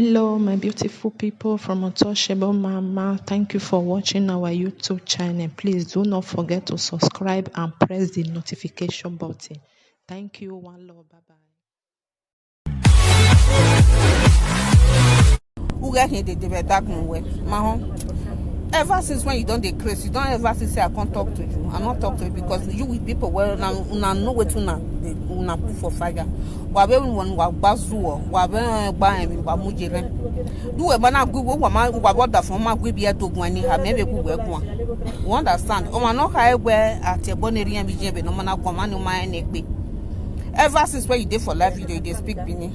Hello, my beautiful people from Untouchable Mama. Thank you for watching our YouTube channel. Please do not forget to subscribe and press the notification button. Thank you. One love. Bye bye. Who get here? They dark nowhere. Ever since when you don't decrease, you don't ever say I can't talk to you. I not talk to you because you with people well now know what una put for fire. Wabe one wa bazuo, wabe ba mi wa mujire. Do e bana gugu wa ma wa boda from ma gbe bia dogwani ha mebe gugu egwa. You understand? O ma no ka egbe ate boneri am bijebe no na kwama no ma na egbe. Ever since when you dey for life you dey speak Bini.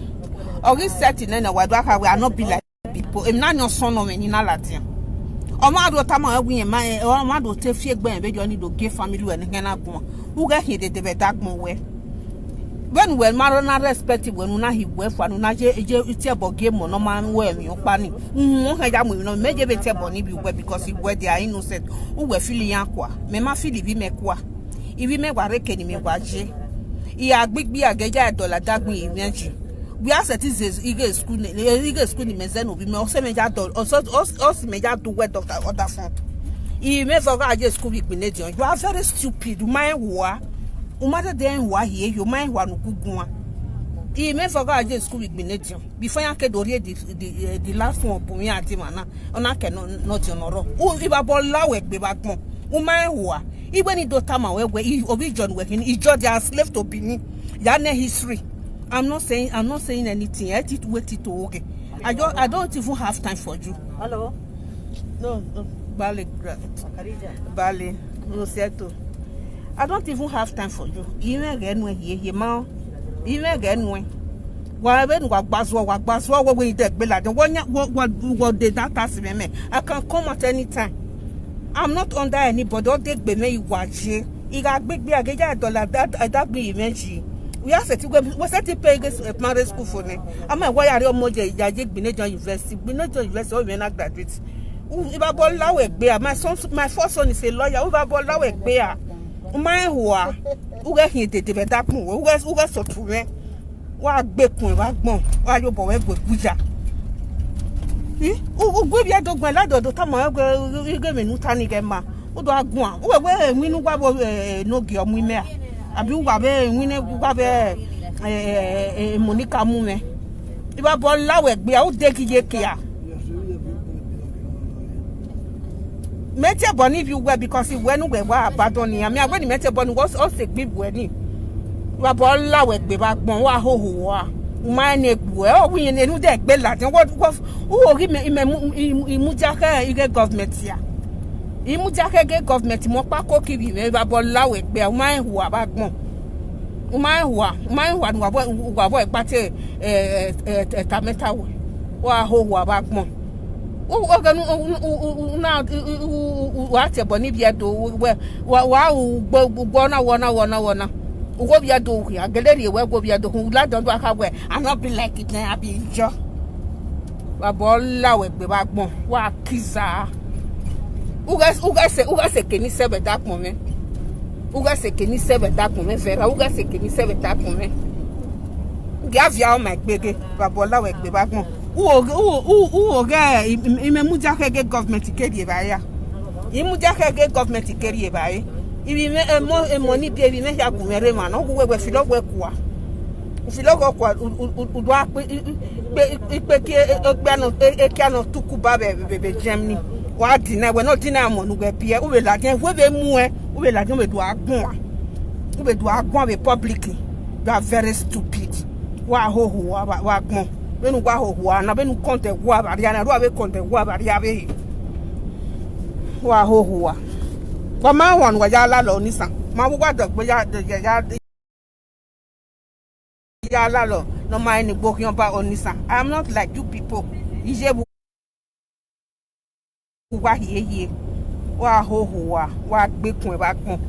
Or this setting na wa do aka we are not be like people. Em na your son no me ni na latin. Omado tama we man omado te fie gbe be do need to give family we na go. Who get here dey dark mo we. When maro na respect when na he we for na je iti ebo game no man we mi opa ni. Won ha ja mo no meje be te ebo ni bi we because he we they are innocent. Who we feel yan kwa. Me ma feel bi me kwa. Ibi me wa reke ni me wa je. I agbigbi ageja dollar dagbin imeji. We are citizens school in Mezen be also major also major to wet doctor other front. He may forget just school with Benedion. You are very stupid. You mind war. You matter then why here you mind one good one. He may forget just school with Benedion. Before I can do the last one for me at Timana, and I cannot not your no. Oh, if I ball low be back more. You mind war. Even in Dotama where he John working, he judge as slave to Bini. Yana history. I'm not saying anything. I did wait it to okay. I don't even have time for you. Hello. No, Bali, no settle. I don't even have time for you. Even again when he man, even again when. What baswa when you dead bella. The one what did that pass me? I can come at any time. I'm not under anybody. Don't take me watch it. You got big $1 that be imagine. We are set to pay primary school for me. I'm a why are you more Benedion University? Benedion University, when I graduate. If I bought Lawek Bear, my first son is a lawyer. If I bought Lawek Bear, my who get here, they did that move. Who got so true? What big one, what more? Why you boy with Buja? Who go be a dog my lad or the time you gave me Nutani Gemma? Who do I go on? Where we know what no girl we may. Abi wabe wine wabe Monica mume iba bo lawe gbe o de kije kia mete boni if you were because when we were abandon ni ami agbe ni mete boni was all say gbe bu ni iba bo lawe gbe ba gbon wa hoho wa ma na egbu o wi ni nu de gbe la tin what o ri me imujaka ige government ya imujake government mo pa ko kiri me ba bo lawe gbe o ma huwa ba gbon o ma huwa ni wa bo ipate ta meta we wa ho huwa ba gbon o ga na wa te bo ni bia do wa gbo na wona ugo bia do ya galeri we go bia do hu la don do aka we I not be like it na abi jo ba bo lawe gbe ba gbon wa kiza. Uga se keni sebe dark moment. Uga se keni sebe dark moment vera. Uga se keni sebe dark moment. Uga via o my gbege babola we gbe bagbon. Uga ime muja kege government keri ba ya. Imuja kege government keri ba yi. Ibi me money bi bi me ya gumere ma no we filo we kwa. Filo ko kwa udo pe ki egbe no ekiano tukuba be Germany. Wa dina we no dina mo nu gbe pie o be la den we be mu o be la den we do agbon we be do agbon be publicly. You are very stupid. Wa ho wa agbon we nu wa ho na be nu content wa ba ria na ro be content wa ba ria be wa ho wa wa ma won wa ya la lo ni san ma wo gba gbe ya la lo no ma ni gbo kion ba onisan. I am not like you people. Ije wa hiye wa ho wa gbekun e ba gbon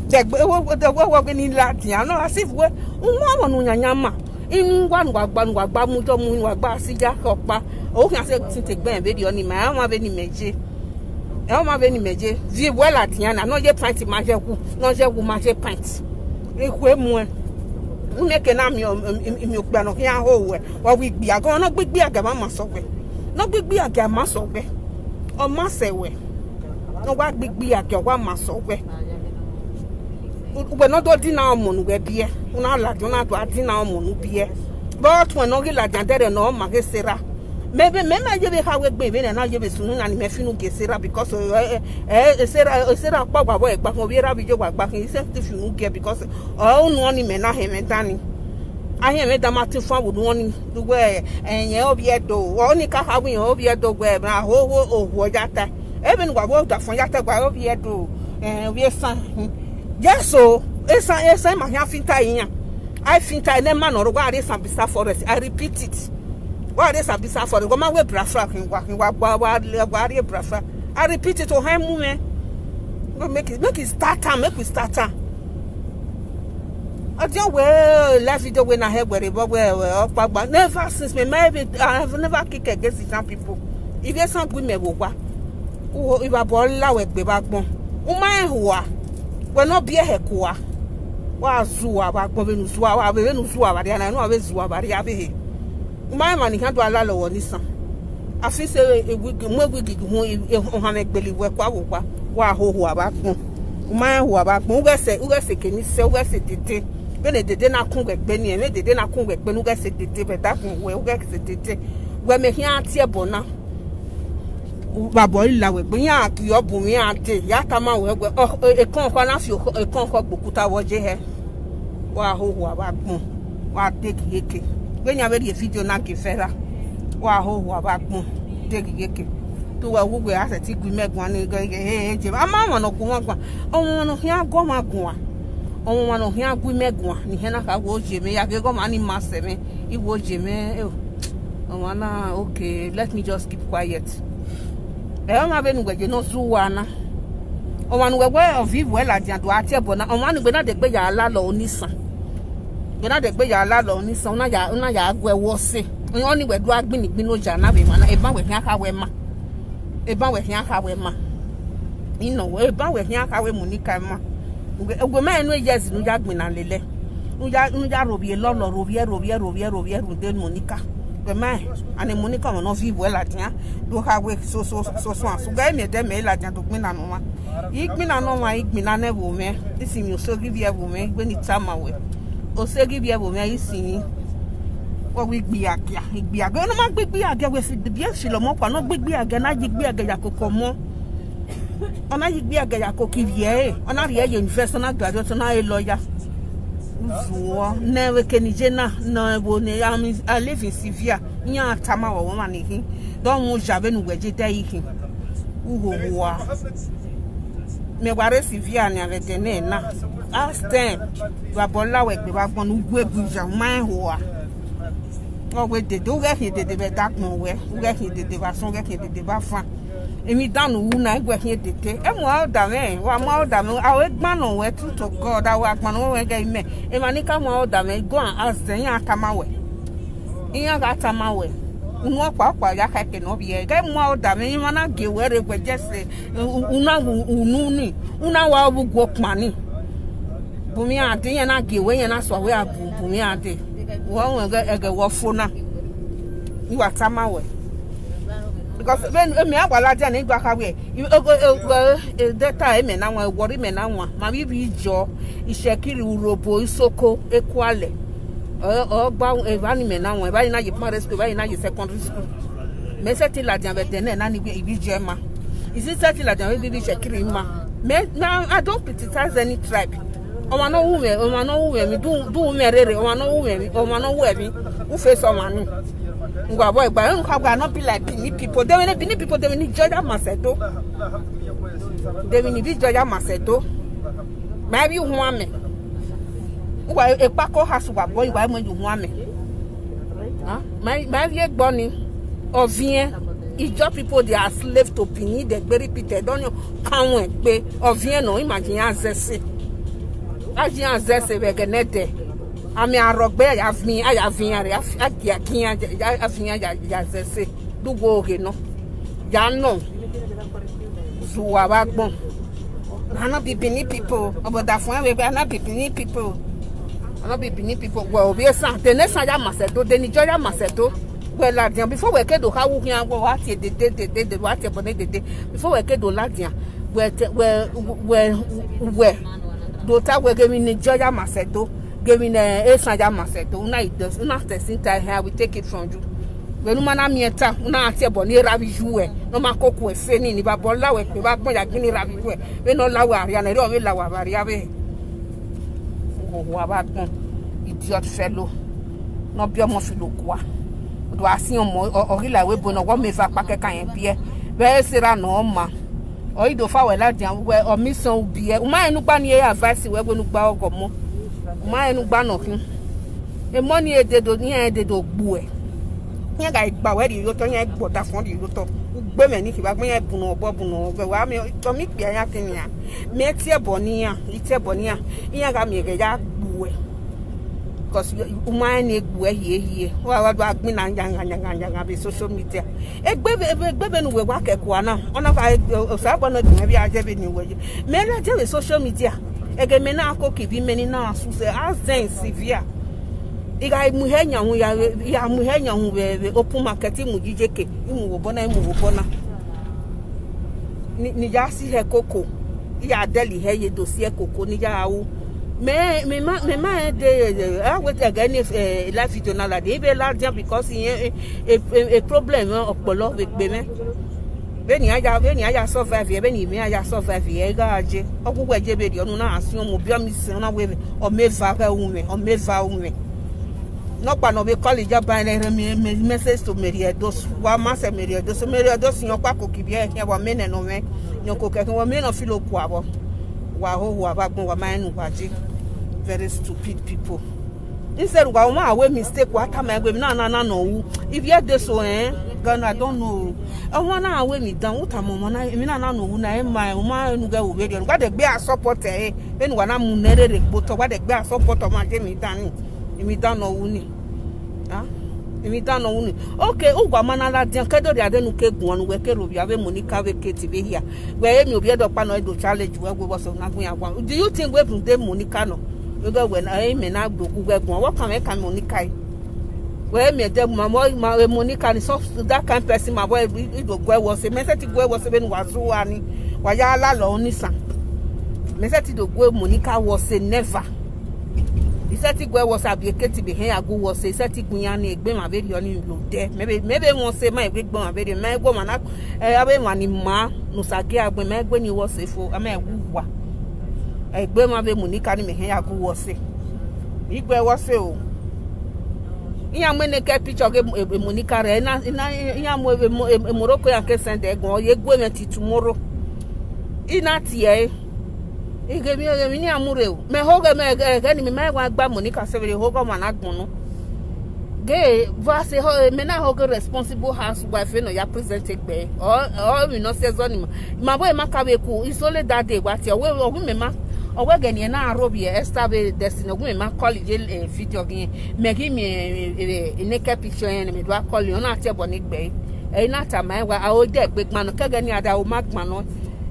degbe wo ni lati an no as if we won nu yanyan ma inu wa nu gba mu to mu wa gba sija opa o kan se tin te gbe be di oni ma ma be ni meje vi we lati an no je pint ma je ku no je ku ma je pint e ku emu make na mi gba no hia ho we wa we gbi aga no gbigbi aga ma so we no gbigbi aga ma so we o ma se we no wa gbigbi aga wa ma so we no do di na omo nu we bie una la do na do adi na omo nu bie but when no gi la jandere no ma ke sera maybe you be how we gbe na you be sunu na ni me finu ke sera because sera pa gba bo e gba fun bi ra bi jo gba kin se ti finu ke because o nu oni me na he me dani ahe me da ma ti fun wo oni we enye obi edo oni ka ha wi obi edo gbe na ho ohu jata even gba bo da fun jata gba obi edo we san yes so esa ma ya finta yin I finta na ma no ro gba re san bisa forest I repeat it. Why this a bisa for the woman we brafra kin wa brafra. I repeat it to him man. Make it start time, make we start time. I just well last video when I heard where never since me maybe I have never kick against the people. If there's some good me wo wa. If a ball la we gbe bagbon. O ma ho we no be heko wa. Wa zuwa bagbon be nu zuwa wa be nu zuwa ba dia na no be zuwa ba dia be he. My man can't do a lot of this. I feel say a week more wiggy who on a belly work. Why who about my who about Muga say, can you say, where's it? When they did not come back, Benny, and they did not come back, when Uga said, but that will work it. When me here at Tiabona Babola will bring out your boomiate, Yatama, a con of you, a conquer Bukuta was here. Why who about what take yeke. When you ready a video na ke fera wa ho wa ba gbon degi yeke to wa wo we ase ti gbi megun ni go je ama won no gun gba ohun no hia go ma gun a ohun won no hia gbi megun ni he na ka wo je me ya ke go ma ni ma se me I wo je me oh na okay let me just keep quiet ma be nu gbe no su wa na o wa nu gbe of vivo la jan do ati ebo na o wa nu gbe na de gbe ya la lo onisan na de gbe ya la lo ni so na ya agwe wo se oni we do agbin no ja na be ma na e ba we hia ka we ma ino we ba we hia ka we munika ma ogwe ma enu yes nu ja gbin na lele nu ja robie lolo robie de munika we ma ani munika mo no vivo la tian do ha we so ga me de me la tian do gbin na no ma igbin na ne wo me isi mi so give ye wo me gbe ni tama we o se give ye bo me isin wo we gbi aga no ma gbi aga we fi de fi lo mo pa no gbi aga na gbi aga ya kokko mo ona gbi aga ya kokki vie ona ri ye university na graduate na e lawyer uzuo na we kenije na no bo ne I live in Sivia nya tama wo ma ni hin don mu jabe nu gbeje dai hin uhowa me ware Sivia ni ave de na ask them Babola we gbe ba gbon ugwe buja man ho a o we de do get de be dak mo we get de ba son get de ba fa emi danu wu na gwe hin de e mo order me wa mo order me a we gban no we to God a wa gban we get me e ma ni ka mo order me go and ask them ya kama we iya ga tama we unwo kwa ya ka ke no bi e ga mo order me ma na ge we re gbe jese una wa bu go pani bumi ade yen na gewe yen na so we abu bumi ade wo ege wo fona ni watama we because when me agbala ja ni gba ka we data me na won wori me na won ma bi jo isekiri urobo isoko ekwale o gba eva ni me na won eba ni na ye primary school eba ni na ye secondary school me se ti la jan be den na ni bi je ma is it ti la jan we bi isekiri ma me now I don't criticize any tribe. O no wu me do me rere o no wu me who face o manu ngwa boy gba nka gba not be like Benin people they will need Georgia Macedo they will need Georgia Macedo maybe hu ame ngwa epako hasu gba boy gba mo hu ame my vie gbo ni ovien Ijo people they are slave to Benin they be repeated don't you kan pe ovien no imagine azese Ajian zese vegenete. Ami arogbe ya vin are agia kian ya zese. Dugo oge no. Ya no. Zuwa bagbon. Ana be Benin people. Oboda fun we ana be Benin people. not be Benin people. Well, we are saying the next time Macedo, the Nigeria Macedo. Well, Ladian, before we get to how we can go what the what the before we get to Ladian, where Dota we're giving Nigeria Macedo, giving a Sanja Macedo. Night does not the same time here we take it from you. When Mana Mieta, Una Tiaboni Ravi, no Makoko, Feni, Babola, we back when I give Ravi, we no Lawa, and I don't will Lawa Variave. Oh, about idiot fellow, no be a mofilukwa. Do I see or he like we bono what me for packet can be very sera no ma. Or you do for Ladian where or miss so be a my no ban ye advice we're going to bow go more. My no ban of him. The money they don't hear the dog boy. Here guy bow you don't get what I found you to women if you have me a buno bobuno, the wame to meet the Yakinia. Metia bonia, it's a bonia, here got me a yak boy. Because umane gwe here wa gbe na yanga be social media egbe we wa kekwa na ona fa osabo no gbe bi aje ni we me na je social media ege me na akoki bi meni na asu se azen severe iga mu henya hu ya mu henya hu be open market mu jijeke imu wo bona ni ja si he koko ya deli he ye dossier koko ni ja awu me de I wait again if life video na la de be Ladian because a problem opolo with me beni aya survive beni me aya survive e ga aje ogugwe je be di onu na asun mo bi o mi sin na we o meva ka unwe no pa no be college ba na message to Meriedos wa ma se Meriedos yon pa ko kibie e wa mene no me yon ko ke wa me no filo ku abo wa ho wa ba gbon wa ma nu waji very stupid people instead wa ma we mistake wa ta ma gbe na no if you dey so Ghana I don't know I wanna we me down what am mo na mi na no na e ma nu ga wo be wa de gbe a support be nu wa na mu nere re gboto wa de gbe a support ma je mi dan no wu ni imi dan no wu ni okay o gwa mana Ladian kedo de ade nu ke gun onu we ke ro bi ave Monica we ke ti be here we emi obi edo pa no do challenge we go so na gun ya gwa do you think we bring dem Monica no we go when I me na do ku we gun what can Monica we me dem ma Monica ni so that kind person ma boy do go was say me say ti go was be nu wazu ani wa ya la lo ni san me say ti do go Monica was say never. He said he was a keti be here go was say set gunyani egbe ma be oni lo de maybe won say my egbe gbon be de my go man abe mani ma no sage agbe my egbe ni was say fo ama ewuwa egbe ma be Monica ni me here go was say igbe was say o iya mo ne ke picture ke Monica re na iya mo Morocco ya ke send egun ye gbe me ti tomorrow ina tie ige mi ni amure o me hoge me ni me wa gba Monica severe hoge ma na gbon no ge va se ho me na hoge responsible housewife no ya present egbe or we no say zoni ma boy ma ka be ku is only that day what we ogun me ma owe ge ni na arobie Esther be destiny ogun me ma college video gen me gi me naked picture en me do call you na ate bo ni gbe e na ta ma wa o de gbe gba no ke ge ni ada o ma gba no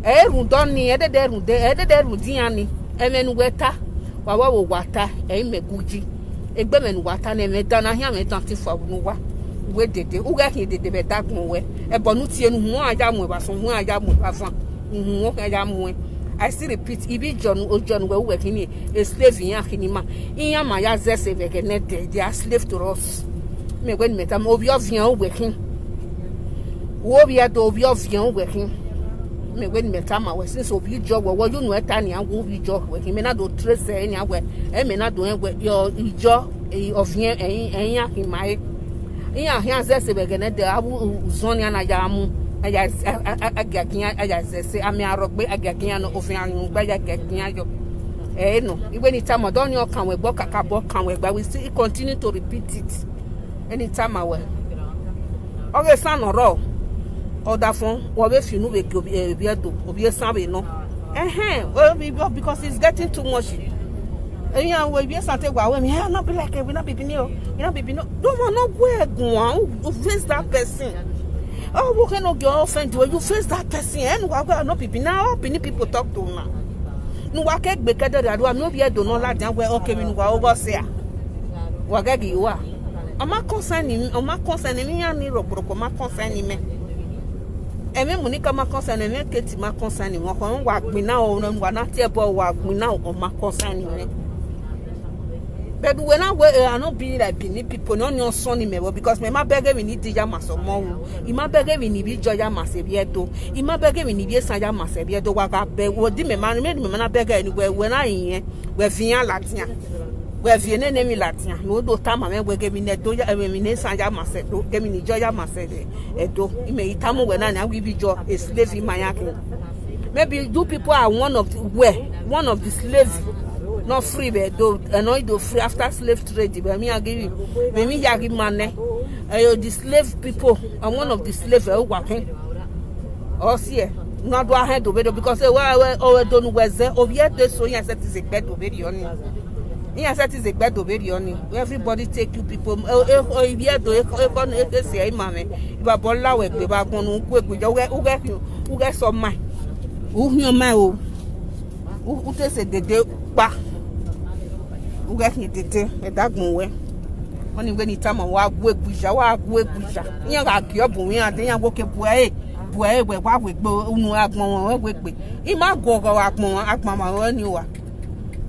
erun don ni edederun diani emenu weta wa wo wata meguji egbe menu wata na me dana hia me tan ti fo nu wa we dede u ga hin dede be dagun we e bonu ti enu hu aja mu ba so hu aja mu ba fan hu o aja mu I still repeat ibi John we we kini a slave yan kini ma iya ma ya zese be ke ne they are slave to us me when me tam obi ovian we kin wo bi ado obi ovian we kin me when me time we since obi job we you know eta ni an obi job we me na do trace any agwe e me na do we your ijo of yen enya himai iya hian zese be gene de abu zoni na ya mu aya agagian aya zese ami arogbe agagian no ofin anu gba ya agagian yo no igbe ni time don your kan we gbo kakabo kan we gba we still continue to repeat it anytime we okay san oro other phone or if you know obi sabe no because it's getting too much we be something we me not be like we not be no you not be no don't no go face that person we cannot get offended when you face that person and we not be now people talk to now nu wa ke gbe kedo da do mi obi edo no la jan we okay mi nu wa ogo se a wa gagi wa o ma concern mi yan ni rogboropo ma concern me emi mu ni ka ma concern me keti ma concern won ko wa gbin na o wa na tie bo wa gbin na o ma concern me. But when I not be like Benin people, no your son in me because me ma beg me need to maso mo. I ma beg me need joya masebiedo. I ma beg me need sanya masebiedo. Waga be wodi me man na beg anywhere when I in we via latia. We via nemi latia. No do tama me we give me ne doja me ne sanya masedo. Give me joya masede. Edo. I me itamu when I we be jo a slave in my yaki. Maybe do people are one of the slaves. Not free, but though annoyed do free after slave trade. But me, I give you, me, I give money. The slave people, I'm one of the slaves who working. Oh, see, not do I had to better because they were don't wear there. Oh, yet they so yes, that is a bed of very on. Yes, that is a bed of very on. Everybody take you people. Oh, yet do it say, mammy, if I ball out with the back on who get some mine. Who your man who takes a day back. Who get me tete e dagun we won ni we ni tama wa gwe buja yan ga ki obun yan ade yan go ke buae we wa we gbo unu agbon won we pe I ma go go agbon ma won ni wa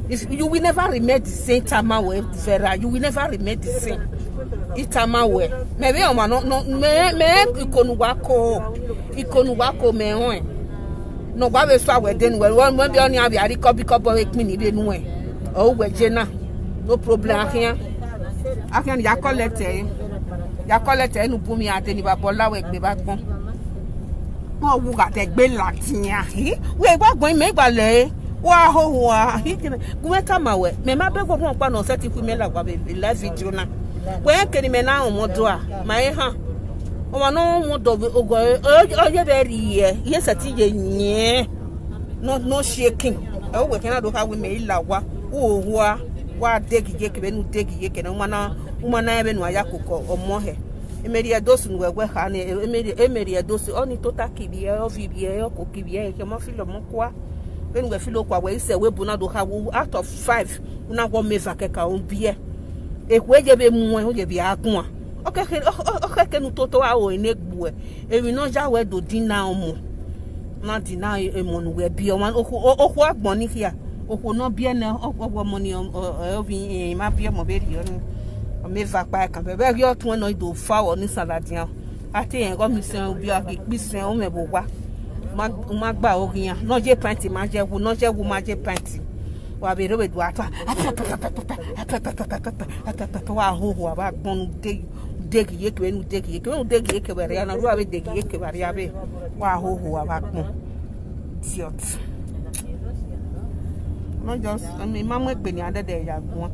if you will never remain the same tama we vera you will never remain the same itama we maybe o ma no me ikonu wa ko me hon no gba we so awede nu we won bi oni abi ari ko bi ko bo ekmi ni be nu e o we je na no problem akin ya collect enu bumi ate ni baba lawe gbe ba gbon won wu ga te gbe latin we gbagbon me gbale wa ho wa gume kama we me ma be gbon pa no set ku me la gba be live video na we keni me na o do a ma ha o ma no mo do ogo oye be ri ye set ye nye no shaking o we kana do ka we me la wa o wa degi ke be nu degi ke na umana ebe nu ayakoko omohe emeri edosu nu wewe ha na emeri edosu oni total kibi e ovibi e oko kibi e ke mo filo mo kwa ben we filo kwa we se we bu na do ha out of 5 una go meva ke ka on bie e ku eje be mu o je bi akun a okay nu toto a o enegbu e mi no ja we do dina omo na dina e mo nu we bi o man oku agbon ni kia oko no bia na ogwo money obi ma bia mo be ri onu o me va pa kan be ri otun no do fa o ni saladian ati en go mi sen obi a ki pisen o me bo wa ma gba ogiyan no je pint ma je wu no je wu ma je pint wa be ro be do ata wa ho ho ba gbonu degi ye ke nu degi ye ke be ri na ru a be degi ye ke ba ri a be wa ho ho ba gbon idiot. Not just mama gbe ni ade de ya gun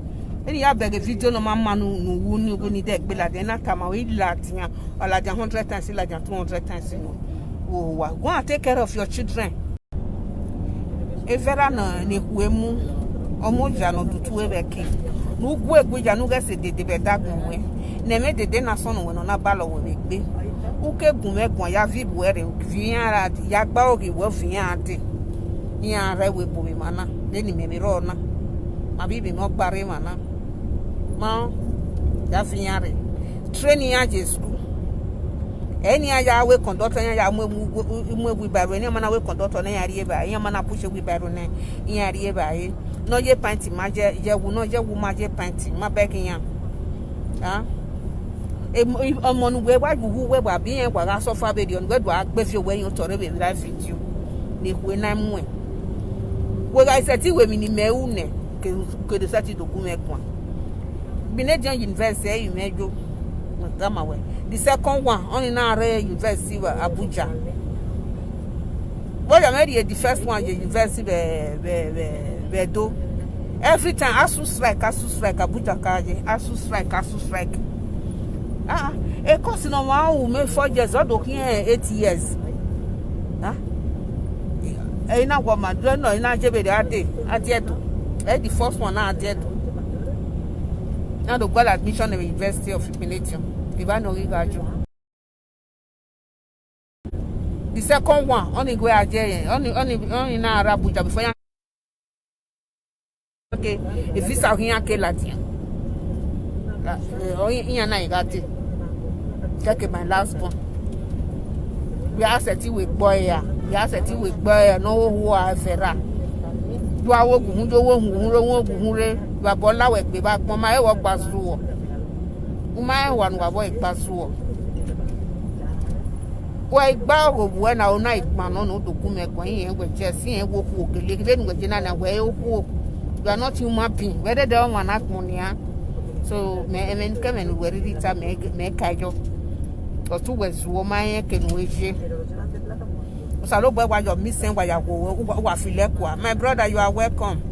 eni ya beg video no mama no wu ni go ni de gbe la de na tama we latian ala ja 100 times la ja 200 times no o wa go and take care of your children e vera na ne kuemu omo ja no tutu e be kin no gu egbe ja no ge se de be dagun we na me de na so no we no na ba lo we gbe u ke gun megun ya vibu ere vian ara ya gba ori wo vian ade yan re we bo mi mana leni me ro na ma bibi mo gbare mana ma ya finyare training ya je school eni ya we conductor ya mu we baro eni mana we conductor na ya rie ba yan mana push we baro na yan rie ba e no je pint ma je wu no je wu ma je pint ma beg yan ah omo nu we wa wu we ba bi yan gwa so fa be di on we do agbe fi we yan tore be live video ni ku na mu e we guys say we mi ni meune ke de sati do ku me kwa Binedian University you mejo tama we the second one only na re university wa Abuja what am I the first one university be do every time asu strike Abuja kaje asu strike e course no wa o me 4 years o do kin 8 years na go ma do no na jebe de adedo the first one na adedo now the got admission in the University of Binedian the second one only go aje only na Abuja before Okay, if it's out here, okay, Latia. I got it. Take my last one. We are setting with boy. We are setting with boy. No, who are Ferra. You are walking, you are Bola with the back. My work was through. My one was pass through. Why, bow when our night man on to come and with Jessie and walk, living with Jenna where you walk. You are not human being. Whether they don't want to money, so me come and wear it. Make kayo. Or two was woman can wait you. So I don't know why you're missing. Why you go? My brother, you are welcome.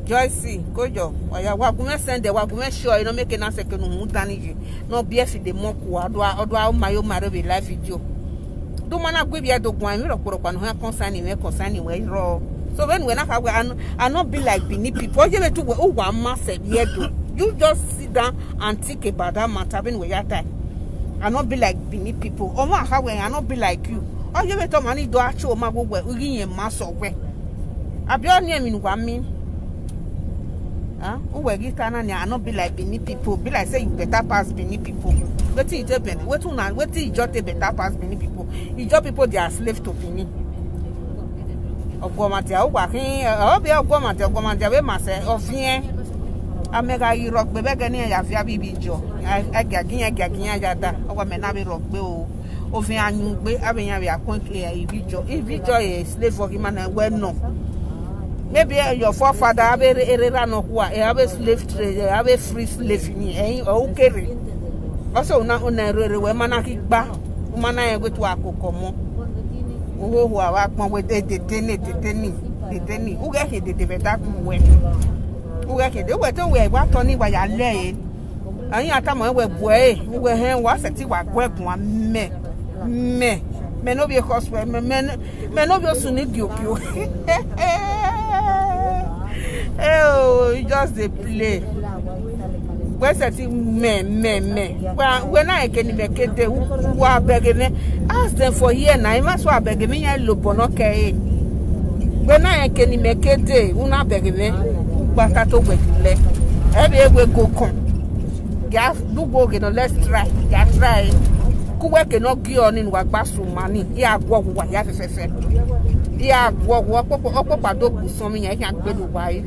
Joyce, go jo. Why you are send the wagume sure you don't make a second mutani. No BF the moku. Do I my own marriage live video. Do man up with your dog one or concerning where you're raw. So when I not be like Benin people, you to one massive yet. You just sit down and think about that matter when we are time. I not be like Benin people. Oh my how I not be like you. Oh you better money do actual my way we in mass of way. I be on name in one mean. Huh? Oh well you can not be like Benin people. Be like say you better pass Benin people. What is it? What is you better pass Benin people? You job people they are slave to Benin. Ogbomatia working obi ogbomatia we must of here amega yi rock be gani ya fia bibijo agagin yada owa me na be rock be o ofin anyu gbe abenya be akon ibijo is slave for him and we no maybe your forefather have erera no kwa have slave trade have free slave ni o kere also na rere we mana ki gba mana e go to akokomo who are one with the Denny. Who get it? The better way. Who get it? They were to wear what Tony by your lay. And you are coming with way. Who were here was a tea work one me. Men of your cost, men of your soon need you. Oh, just the play. Where's that me? Well, when I can make it, who are begging me, ask them for here now. I must well beg me. I look on okay. When I can make it, who not begging me, but I told you, every way go come. Gas, do go get let's try. Gas try. Who cannot give on in what bathroom money? Yeah, what you have to say. Yeah, what I do something I can't pay the why.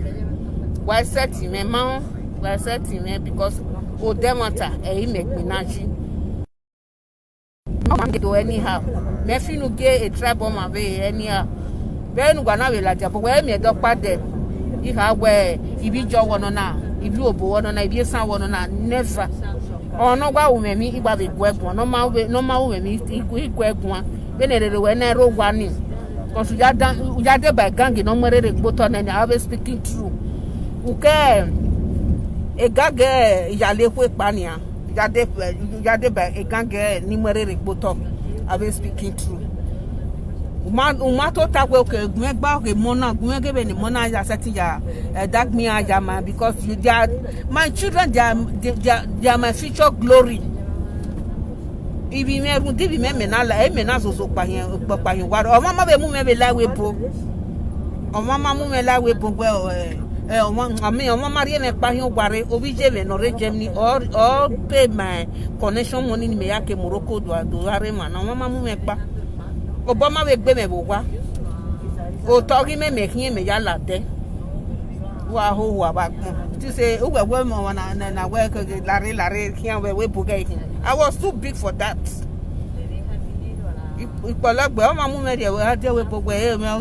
Why set him a man? Well, certainly because Odemata, make me naji. I'm do anyhow. Mefi no get a tribe on my way anyhow. Then gonna be like, but where me a dog part there. If I wear, if you jaw one on now, if you born on, if you sound one on, never. Or no, why women me, if I be work one, no more women, equal one. When they were narrow one in. Because we are done by gang, no more button and I was speaking true. Okay. A gage yale kwe pania yade ba a gange ni mere repoto ave speaking true umato takwe ke gba ke mona gbe be ni mona ya setting ya dark me ajama because they are my children, they are my future glory. If you me na so pa yen wa o mama be mu me be la we bo o mama mu me la we bo Mama Maria Pahin Ware, Obije, no Germany, or pay my connection money in Meyake, Morocco, do Areman, no Mama Mumekba. Obama will be Mebuwa. O talking me make him a yala de. Wahoo, about to say, oh, a woman and I work Larry, here where we bugating. I was too big for that. Ipolak be o ma mu media we ade we gbogbo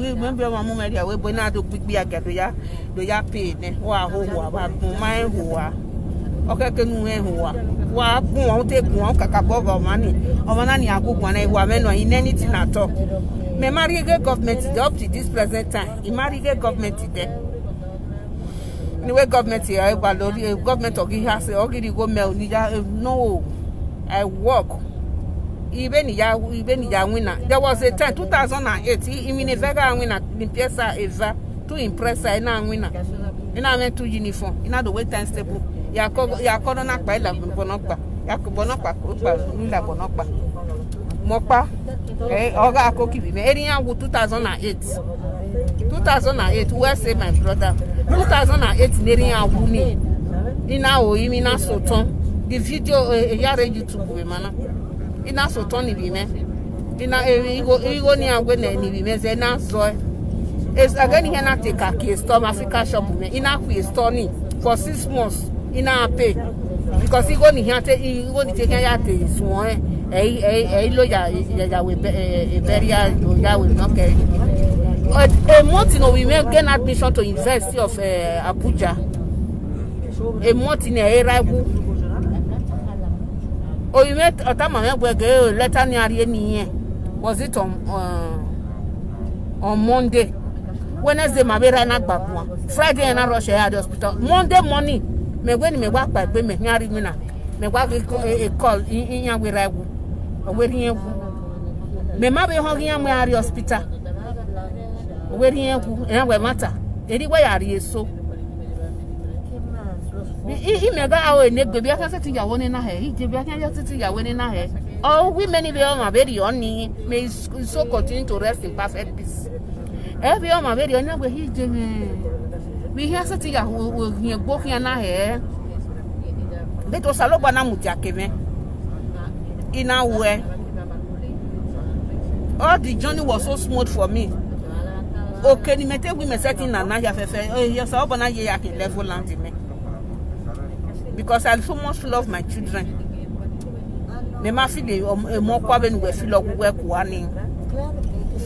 remember ma mu media we bo na do gbigbi agado ya do ya pay ne wa ho wa ba gun mai ho wa o keke nu e ho wa gun o te gun o kaka bogo mani o ma na ni agugun na iwa me no in anything at all. Me marry government up to this present time. I marry government there. Anyway, government here, government of has already go mail. No, I work. Even ya winner. There was a time 2008. He mean a vega winner. Limpieza eva to impress her na winner. Ina went to uniform. Ina the wait time stable. Ya corona pa ila bonokpa. Ya bonokpa pa nila bonokpa. Mokpa. Oga akoki bi me. Eriyan wo 2008. 2008. Where say my brother? 2008 neri awuni ina oyi na soton the video yare YouTube we mana ina soton ni bi me ina igo ni agwe na ni bi me ze na zo is again here na take a case storm Africa shop me ina ku store ni for 6 months ina pay because igo ni here igo ni take ya te so lo ya we beria ya we no care a month we make gain admission to University of Abuja a month in Eragu we met otama me letter ni ari ni was it on Monday Wednesday my be na gbapon Friday na rush at the hospital Monday morning me gbe ni me wa pa gbe me nyari mi na me wa a call in ya we Eragu we ri egwu me ma be ho yan me ari hospital we ri egwu e we matter eri we yari eso I mega awe ne gbe bi aka se ti yawo ni na he ije bi aka ya ti yawo ni na he oh women be on my very oni may so continue to rest in perfect peace every on my very oni we ije we hear se ti yawo we gbo kian na he be to salo gba na muti akeme ina we all the journey was so smooth for me okay ni mete we me setting na ya fefe ya sa obana ye ya ke level land me because I so much love my children. Me ma feel more kwa ben we feel work one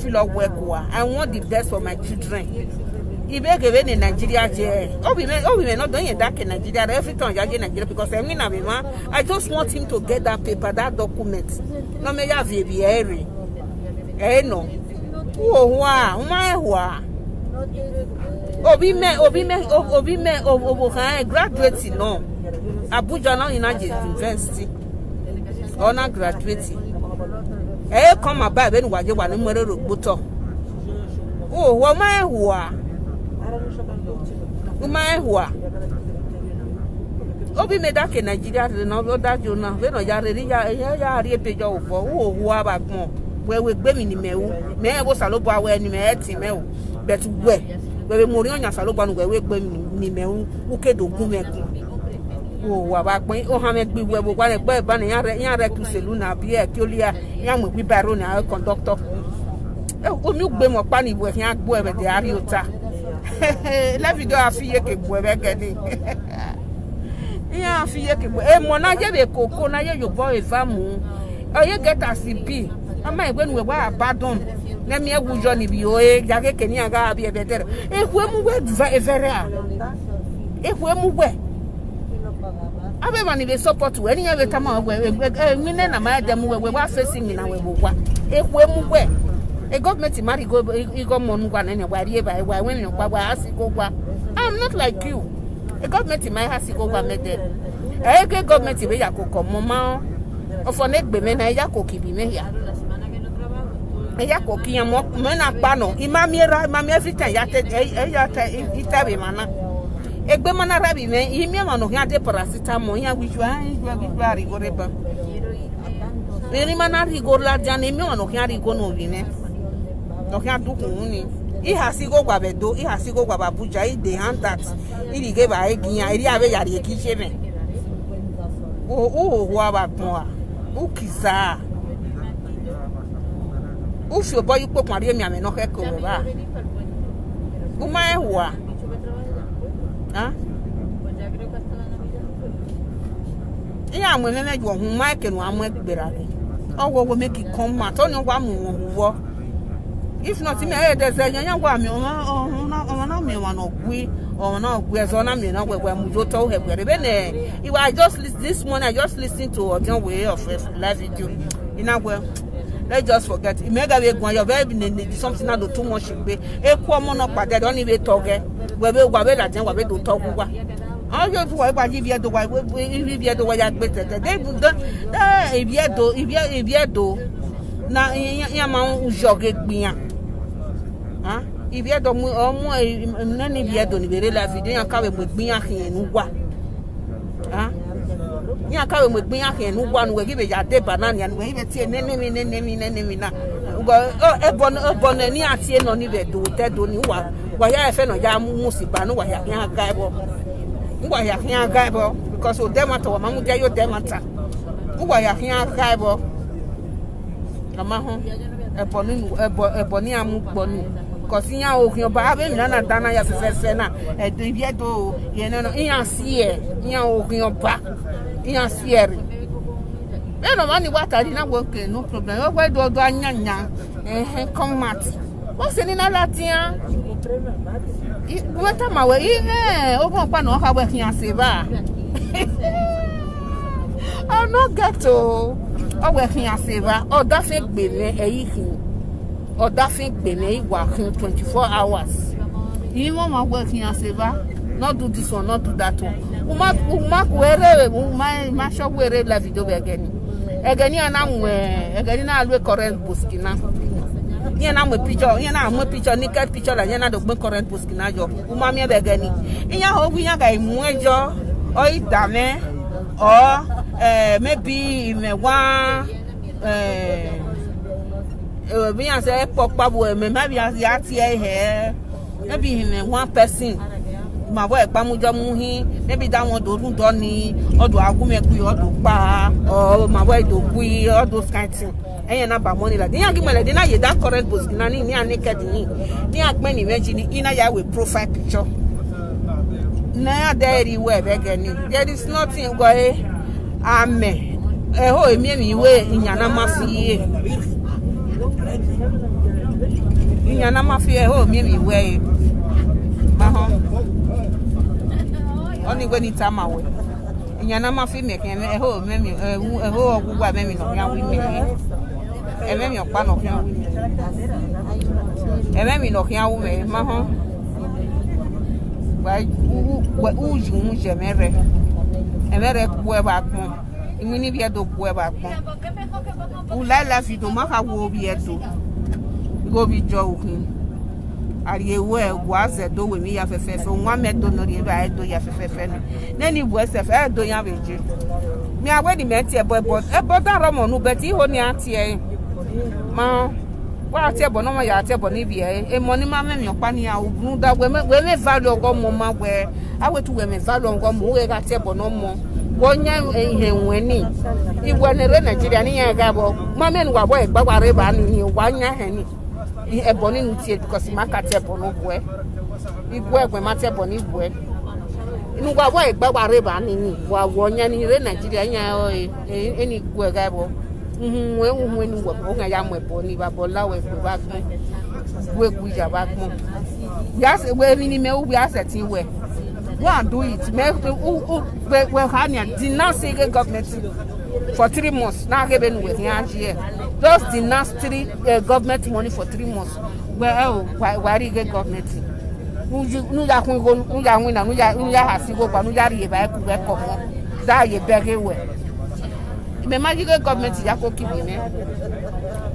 feel work one. I want the best for my children. Ibe given in Nigeria je. We may not doing that in Nigeria. Every time you in Nigeria because I just want him to get that paper, that document. No me ya VBR. No. Oh wow, my wow. Obi me graduate no. Abuja now in University. Or not graduating. Come about when waje wa ni mwere roboto. Oh, wa mai huwa. Umai huwa. Obi me da ke Nigeria no da jo na we no ya re ya ri epejo obo. Oh, huwa ba gbon. We gbe mi ni mewu. Me wo salobo awe ni me eti me o. But we mori onya salobo nu we gbe mi ni mewu. Ukedo gun me oh wa ba pin o ha me gbe we bo kwa le gbe ba ni yan re tu selu na bi e ki olia yan mo bi baro na conductor o mi gbe mo pa ni bo yan gbo e be de ari ota la video afiye ke gbo e be gede yan afiye ke gbo e mo na je be koko na ye yo bo e famu o ye get asibi ama egbe nu we wa abandon na mi ewujo ni bi o e ja ke ni aga bi e be tere e ku emu we very e ku emu we Abeba ni be support we any every time we na my dem we facing me na we bo kwa ekwe mu we e government marry go monu kwa na wa rie ba we when kwa asigo kwa I'm not like you e government my asigo kwa me dem e ke government be yakoko mama ofo na egbe me na yakoki bi me ya e yakoki yan mo na pa no imami every time ya te itabe mana egbe mana rabi me imi ma no ya de paracetamol ya wijwa rigoreba eri mana rigorla jana imi ma no ya rigo no bi me no ya dukun ni I hasigo gwa bedo I hasigo gwa Abuja I dey hand that iri ge ba egiyan iri abe yari ekise me o wa ba gbon a o kisa o fi obo yipo kan ri mi ame no keko we ba o ma ehwa iya mo me mejo hu Mike no amu egbera re owo make it come out oni wa mu wo if not me e de se yan wa mi ona me wa no gwi ona gwi so na me na gwe mu jo to hegbere be ne I just this morning I just listened to Ojon way of live video ina gwe let's just forget it mega we gwan your very something na do too much gbe e ku omo no pade don ni we toge we be gwa be la jen wa be do to gwa I just wa gba ji bi edo wa bi edo wa ya gbe tete they don ibi edo na ya ma ujoge gbian ibi edo mu omo na ni bi edo ni bere la video yan ka we gbian kin nu gwa yan ka we gbian kin nu gwa nu we gi be ya de banana yan we be tie nene mi na ebon ni atie no ni be do te do ni wa ya efe no ya musiba no wa ya kan gaibo ngwa ya kan gaibo because o dem ata wa mamu dia yo dem ata ngwa ya kan gaibo ama ho ebon ni amu gbonu because yan o kan ba be mi na dana ya fefe na e do bi do ye no yan sie yan o kan ba yan sie re no money water na work no problem o gbe do anyanya commat o se ni na latia wata ma we o kon pa no ka we kian se ba o no get o we kian se ba o da fe gbe me eyi kin o da fe gbe me iwa kin 24 hours yi mo ma we kian se ba not do this one not do that one uma kwere ma show were la video be egeni na alwe current buskina yena mo picture naked picture la yena do gbe current buskina jo uma mi be egeni iya ho wi yan ga imu ejo o idame or maybe me one we yan say pokpa bo me maybe ya tie he maybe him one person ma boy pamujo mu hin maybe that one do run do ni odo agumeku odo pa or ma boy do gui all those kind thing eyan na ba money la dey yan gimele dey na ye that current post na ni naked ni agbe ni meji ni ina ya we profile picture na there we be gani there is nothing go ame ho emi we inyana mafi ho emi we ma ho oni gwe ni tamawe inyana mafi meken ho memi ho ogugwa memi no ya wi memi memi opa no ya wi memi no ya wi me ma ho wa uju mu jemere emere ku e ba gbon imi ni bi edo ku e ba gbon ula la video ma ka wo bi edo go bi jo okun ariyewe gwaze do we mi ya fefefe nwa medo no ri ba edo ya fefefe na ni bu esefe edo ya beje mi awe di meti ebo da romo nu beti ho ni atie ma wa atie bo no ma ya atie bo ni bi e mo ni ma me mi opa ni ya obunu da we me value ogo mo ma we awetu we me value ogo mo we ga atie bo no mo wonya ihe nweni igwe ne re Nigeria ni ya ga bo ma me nu wa bo egbaware ba ni wa nya he ni eboni nutie because market ebono bwe igwe egwe mate eboni bwe inu gwa boy gbagba reba ni wa wonya ni re Nigeria nya o eni gwe ga bo we ni wo o ga ya mo eboni ba bola we gbe ba gbon we guja ba gbon yes we ni me we aseti we one do it me we hania denounce the government for 3 months now given with here just denounce 3 government money for 3 months well why the government nu ya kun go nu ya win na nu ya hasigo pa nu ya ri ba ku be ko mo da ye bege we me magic government ya ko kibi me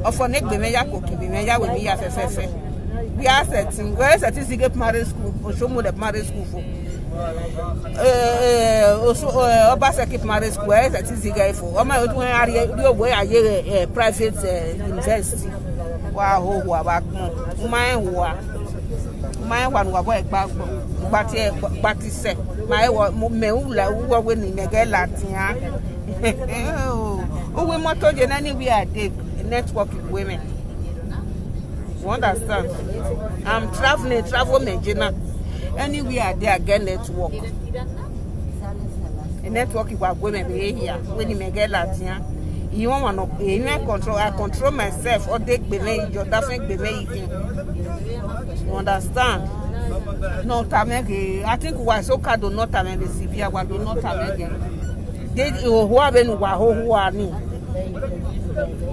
ofo ne gbe me ya ko kibi me ya we mi ya fefefe we are setting sige primary school Oshomo the primary school for Obaseki primary school setting sige for o ma odun ari ri owo aye private university wa ho wa ba gbon ma nu boy gba ti se ma e wo me ula wo we ni mege latin o we moto je na ni we are dey network with women. You understand? I'm travel Nigeria. Anywhere there get network. A network you are going here. When you get Latin, you want to control. I control myself. Or they be me. You definitely be me. You understand? No time again. I think we are so called do not time the severe. We do not time again. They who have been who are new.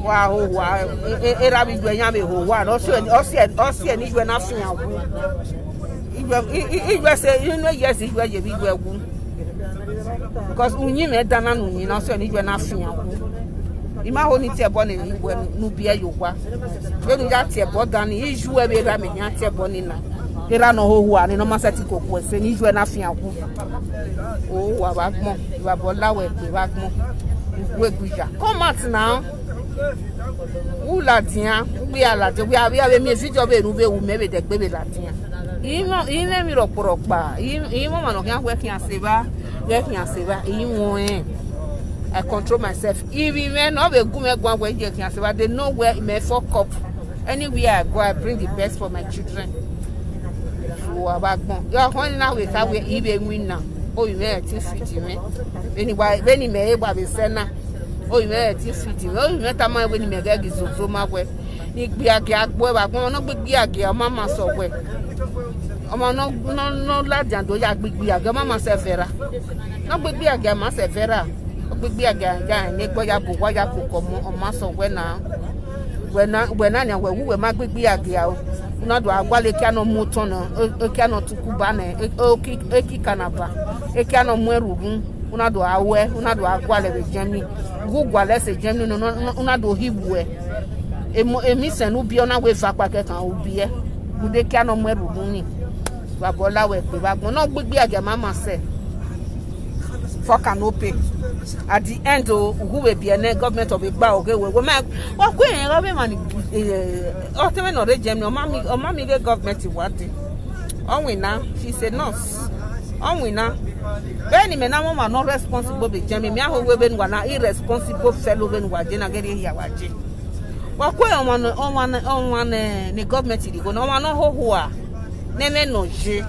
Wow, era bi gbe yan me ho wa no so ni gbe na fin awu igbe say you know yes igbe je bi gbe wu because unyi me dana nu yin no so ni gbe na fin awu ima ho ni tie bo ni igbe nu bi e yowa we nu ja tie bo dan ni iju e be ra me yan tie bo ni na era no ho wa ni no ma seti koku e se ni gbe na fin awu o wa ba gbon wa bo lawe pe ba gbon we guja come out now u latia we ala te we ave mi video be nu be u me be de gbe be latia ime mi roporopa imo ma no kan we kan aseba I control myself. If men no be go me go we je kan aseba, they know where me fuck up. Anywhere I go, I bring the best for my children. So abagbon yo kon na we ka we ibe win na o you me ti fit me beni me e gba be se na o you me ti fit me o you me ta ma we ni me ga gizo ma we ni gbe age agbo e ba gbon no gbe age o ma ma so we ọmọ no ladian do ya gbigbi age o ma ma se vera no gbigbi age ma se vera o gbigbi age ja ni gbo ya bo wa ya ko ko mo o ma so we na ni we wu we ma gbigbi age o na do agwale ki ano moto no o ki ano tukuba na o ki kanaba e ki ano mwerugun una do awe una do agwale be jemi gugwale se jemi no una do hibuwe emi senu bi ona we fa pa ke kan obi e gude ki ano mwerugun ni babola we pe bagbon no gbigbi age mama se for canopy at the end who will be a government of Igba okay we ma wa ko en ro be man o te me no re jem no mami ge government wadi on we na she said nurse on we na beni me na mama no responsible be jem me aho we be nwa na irresponsible fellow be nwa je na get here waje wa ko on ne government di go no ma no ho ho a ne me no je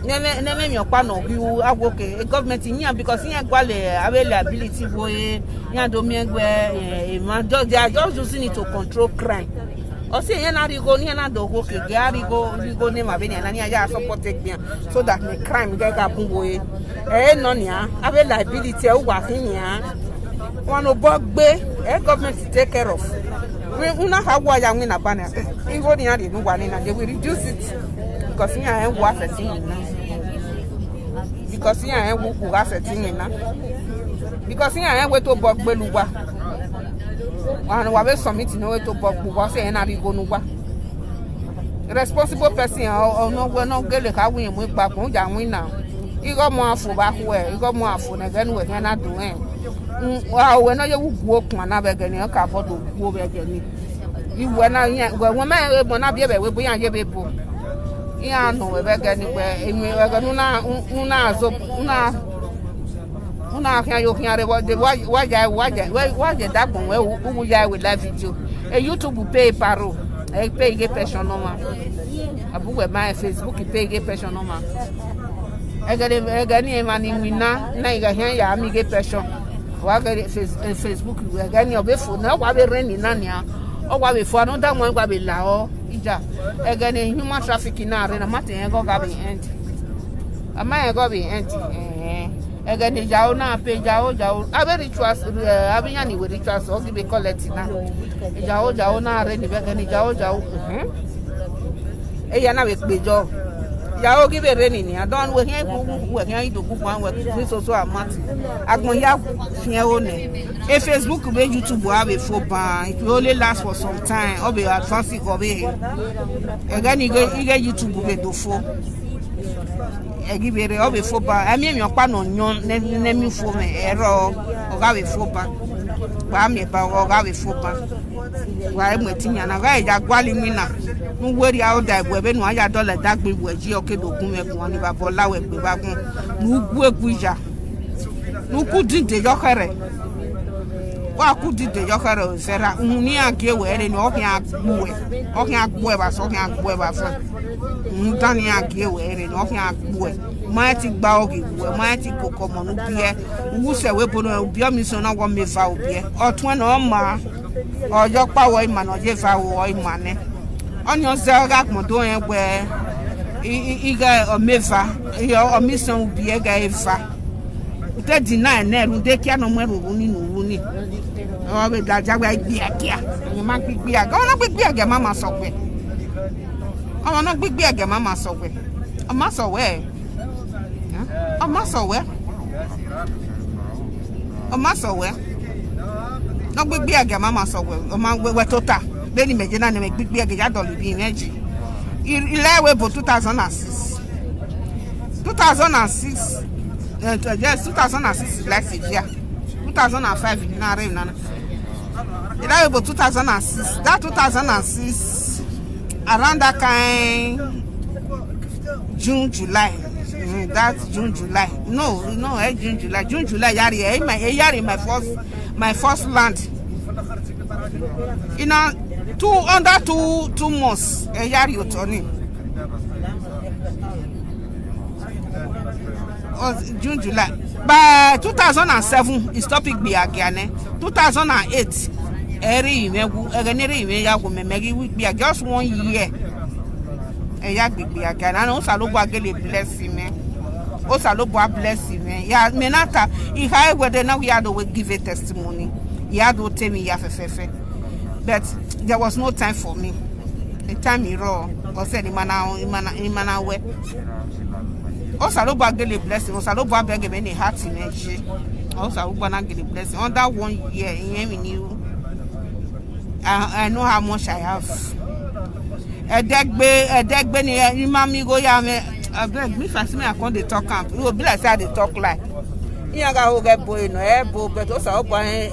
neme mi opa no bi agwoke government yin because yin gwale availability boy yin do mi egbe man they are just using it to control crime o se yin na rigo ni na do go ke rigo ne ma be ni na ni aya support egbe so that the crime get happen boy no ni availability e wa fin yan won no bo gbe government take care of una ha wa ya win na bana igo ni ari nu wa ni na they will reduce it because here I was setting na because here I was setting na because here I went to Bogbeluwa and we submit no to Bogbeluwa say na rigo nuwa responsible person no we no gele ka win mu pa kun ja win na igo mo afu ba ku e igo mo afu na ganu we na do wa we no ye wugu okun na be gani ka bodo wugu be gani iwe na we ma e mo na be we bo yan ye be bo ya no we be gani we emi we ganu na una kan yo kan re wa ja dagbon we wu ya we live video e YouTube pay paro e pay ge pension normal abu we ma Facebook pay ge pension normal e gani e mani wina na iga han ya mi ge pension wa ga Facebook we gani obe phone na wa be reni na nia o wa be phone no da mo gba be la o ija e gani human trafficking na re na mate en go ga be end ama en go be end e gani jao na pe jao abe rituals abiyan ni we rituals o give collect na jao na re ni be gani jao e ya na we pejo jao give re ni adon we kan ido ku kan we so amati agbon ya fian o ne e Facebook be YouTube have for ban it will only last for some time o be advance ko be e gani ge YouTube be do fo e give re o be fo ban emi opa no nyon ne mi fo me ero o ga be fo ban ba mi ba o ga be fo ban wa e mo tinya na ga ja gwali mi na nu weri a o da egbe be nu aya dole dagbe bu eji okedogun mekun ni baba lawe gbe bagun nu gu eguja nu ku dinde yokere wa ku dinde yokere o sera ni age were ni o kan agbo e ba so kan agbo e ba fun tani age were ni o kan agbo e ma ti gba oge we ma ti koko mo nu bie wu se we bono obi o mi so na wo me fa obi otun na o ma ojo pawo ima na je fa wo ima ne onyo zaga kmodo yen gbe iga omefa yo omison obi e ga efa ute deny na ru de kia no mweru ni no ni o be da jagba gbi akia ni ma gbi aga ona gbi aga mama so pe ona gbi aga mama so pe o ma so we no gbi aga mama so we o ma we total beni meje na ne gbigbi age ya doli bi meji ilewe bo 2006 yes 2006 like year 2005 in Nare Nana. That about 2006. That 2006 around that kind June, July. That's June, July. No, June, July. June, July. Yari, my first land. In under two months. Yari Otoni. June, July. By 2007, it's topic be again. 2008, just 1 year. Be again. And also look bless him. Also look bless him. Yeah, menata. If I were now we had to give a testimony. He had to tell me but there was no time for me. The time he raw was said in mana way. Also, look back daily blessing. Also, look back beg many hearts in it. Also, look back daily blessing. Under 1 year, in you, I know how much I have. A deck benny, mammy go yame. I beg me fancy me. I can't they talk camp. You will be like they talk like. You got get boy no ebo, but also on a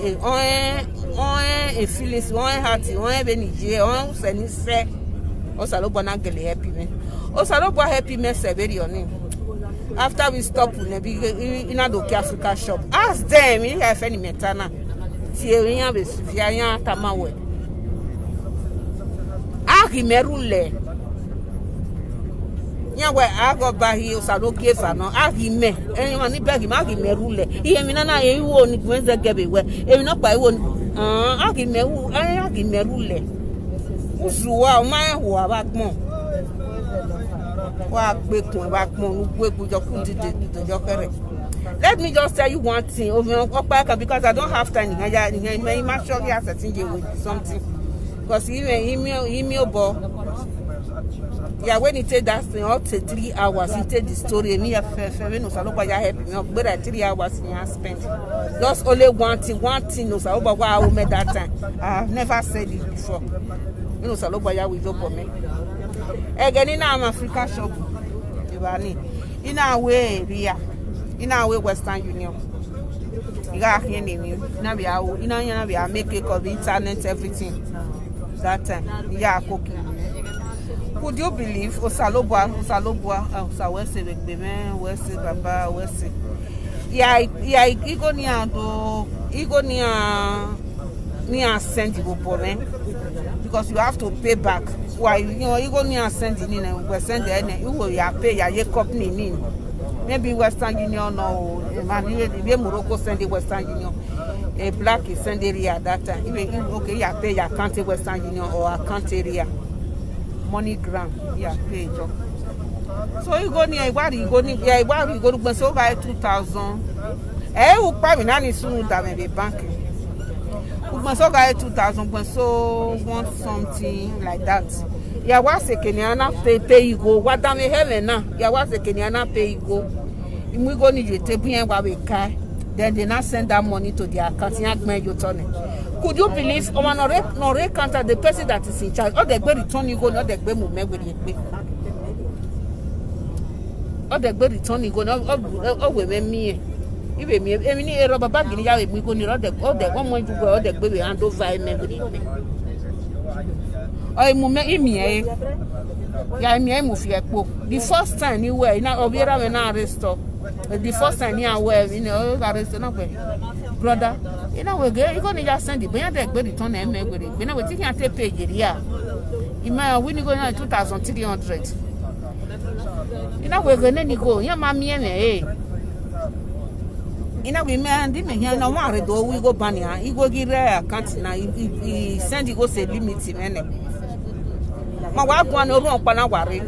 Phyllis, on hearty, on Benny J, on Senny say. Also, look back happy me. Also, look back happy me. Very on him. After we stop in a Africa shop, ask them if have any metana. Tierian with Vian Tamawe. Ahimerule. Yawe ago bahi osaloke fano. Ahime. Anyone ni beg him Ahimerule. He minana you won't Gwenza Gabewe. If not by one Ahimerule. Usua, my who are back more. Let me just tell you one thing because I don't have time. I must show you with something because when he take that thing up to 3 hours, he take the story and me help me 3 hours in spent. Just only one thing no I will make that time. I have never said it before. You know Salobaya will go me. Again in our Africa shop, in our way, Western Union. You got here name you. Now we are making of the internet, everything. That time, yeah, cooking. Could you believe Osalobwa, West Baba, West? Yeah, near send you because you have to pay back. Why you go near sending in and we send you will pay your company in. Maybe Western Union or Morocco send the Western Union. A black is send area at that time. Okay, you pay your country Western Union or a country area. Money grant, pay job. So you go near what you go to so by 2000. Who probably not soon than maybe banking. We must go 2000 so want something like that. Ya was a Kenyana pay you go. What damn heaven now? Ya was a Kenyana pay you go. If we go need you to be and we can, then they not send that money to their account. Could you believe on no counter the person that is in charge? Or the return you go, not the movement with it. Or the return you go, not women me. Even me, any rubber bag in Yahweh, we go near the one way to go, the baby and over memory. I movement in me, the first time you were not over an arrest. The first time you were in arrest, brother. You know, we're going to just send it, but you're going to turn and make it. When I was taking a pay, yeah. You might win going on 2,300. You know, we're going to go, yeah, mammy, eh? You know, we man didn't hear no more. Do we go banner? He go give a account now. He send he go say limit him. My wife want to run Panawari.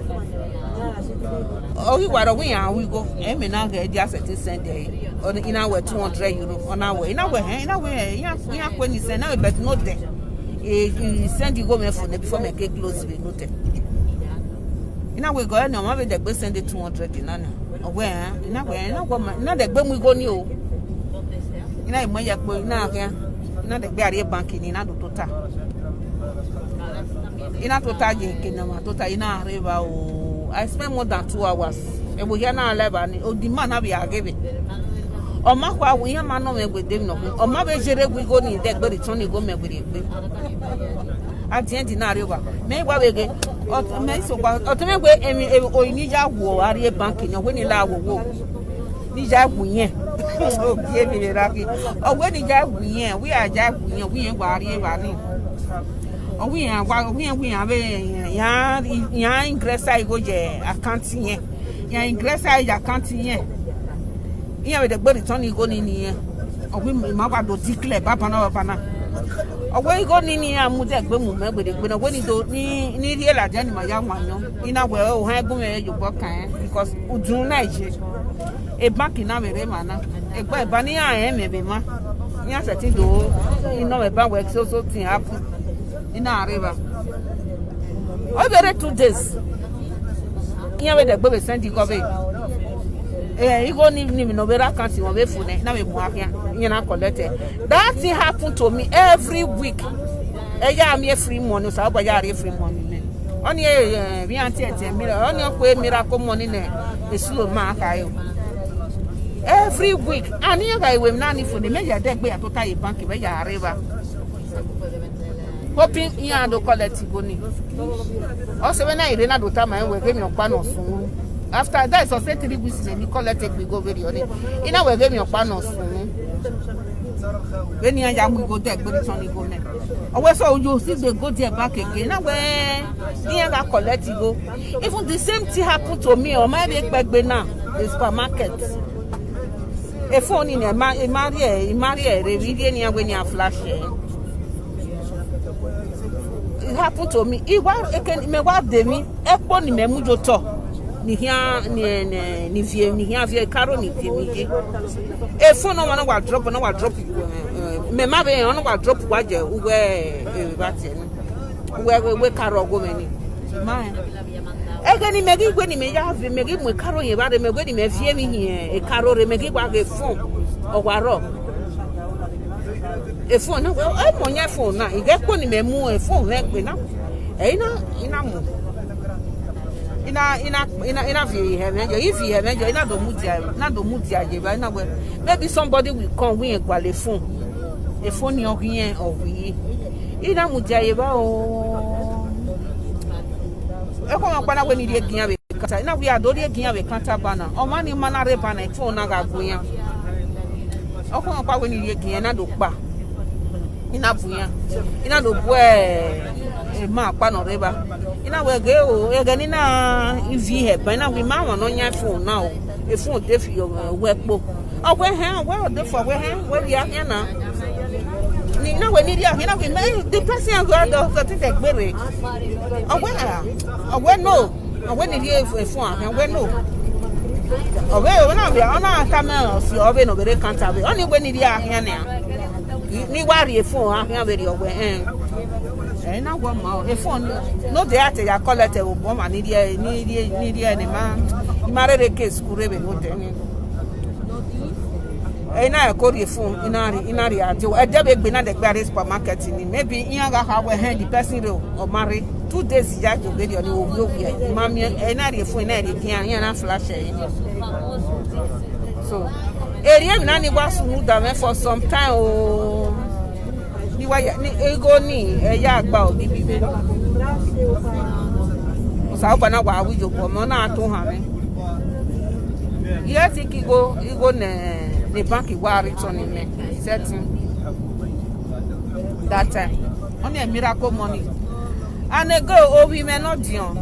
Oh, we were away and we go. I mean, now get just at this send day. Or in our 200 euro on our way. In our way, we have when he send now, but not there. He send you go me for the before me get close with no there. In our way, go no more the best send the 200 in Nana. Where? In our way, not the when we go new. In a way, now, not the barrier banking in Ado Tota. In a total, in a river. I spent more than 2 hours. And we hear now 11. Oh, the man have you given. Oma kwa we ya ma no me gbe dem no. Oma be jere gbe go ni de gbe return go me gbe gbe. At the end na rewa. Me gba we ge me so gba o to me gbe emi o ni ja wo ari bank ni we ni la wo. Ni ja gu yen. O bi emi le ra ki. O we ni ja gu yen, we a ja gu yen, we yen gba ari ba ni. O we yen gba we yen be ya ingressa go je account yen. Ya ingressa ya account yen. Iya we de gbe return go ni yen. O we ma gba do declare baba na. O we go ni amu de gbe mu me gbe no we ni do ni rie la je ni ma ya wanyo. Ina we o han gun me yo gbo kan because udun na je. E bank na mere mana. E gba ba ni an me be ma. Ni aseti do ina we ba we so thing happen. Ina arriba. O bere 2 days. Iya we de gbe be send go be. Igo ni no be account won be fune na we mu afia na collect. That thing happen to me every week. Ya me free money so ba ya free money. Oni bi anti ete mi oni ko miracle money na eslo ma aka yo. Every week ani ya ga we na ni fune me ya de gbe atota e bank be ya arriba. Hoping ya do collect go ni. O se we na ire na do ta ma we ke mi opa no sun. After that, so say 3 weeks, we collect it, we go very on it. In a way, we have panos. When you are go there, but it's only go there. Or so you see they go there back again. Now where you have collect it go. Even the same thing happened to me or my back now, the supermarket. A phone in a marry, revealing when you are flashing. It happened to me. It was me what they mean. Epon me mujoto. Ni vie karo ni temije e phone no one wa drop me ma be on wa drop wa je we ba tie ni we karo go me ni ma e ga ni megi gwe ni me ya vie megi mu karo ye ba de me gwe ni me vie mi hi e karo re megi gwa ge phone o wa ro e phone no e mo nya phone na e ga ko ni me mu e phone we pe na e ina mu ina vi heaven if you heaven ina do mutia je ba ina we maybe somebody will come we equal phone a phone yo yen of we ina mutia je ba o e ko ma pa na we ni die gian we kata ina we ado die gian we kata bana o ma ni mana re bana phone na ga guyan o ko ma pa we ni die gian na do pa ina buyan ina do bu ma pa no reba ina we ge o e ga ni na ivi he pa na we ma won no nya phone na o e phone de fi we po o we o de for we we ya na ni na we ni dia na we the person go do so ti te gbere o we no o we ni dia phone a we no o we na be ona ta me o si o be no be kanta be oni we ni dia ahia na ni wari phone ahia be o we na go ma e phone no dey at ya collect e bo ma ni dia ni ma re case kure be no dey ni e na ko ri phone ina ri ati e de be gbe na de gbe supermarket ni maybe in ga ha we hand the person re o marry 2 days ya go be the o we ma mi e na ri phone na ri kian na flash e so area mi na ni wa sunu da me for some time o ni wa ni ego ni eya agba obi bibe o sa opa na wa wijo po mo na to ha me ye ti ki go ne bank wa return me setting that time only a miracle money and ego obi me no dion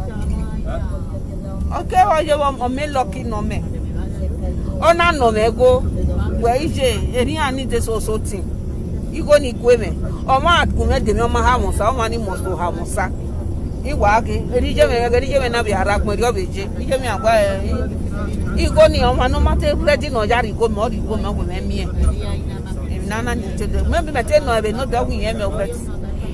okay o yo o me lucky no me ona no me go we ije eri ani de so thing igo ni kweme o ma akume de me o ma ha musa o ma ni muso ha musa iwa ake erije me na bi ara kun eri obeje ije mi agba igo ni o ma no mate ready no yari go me o ri go me go me mi e nana ni te de me bi me te no e be no da wi yen me o bet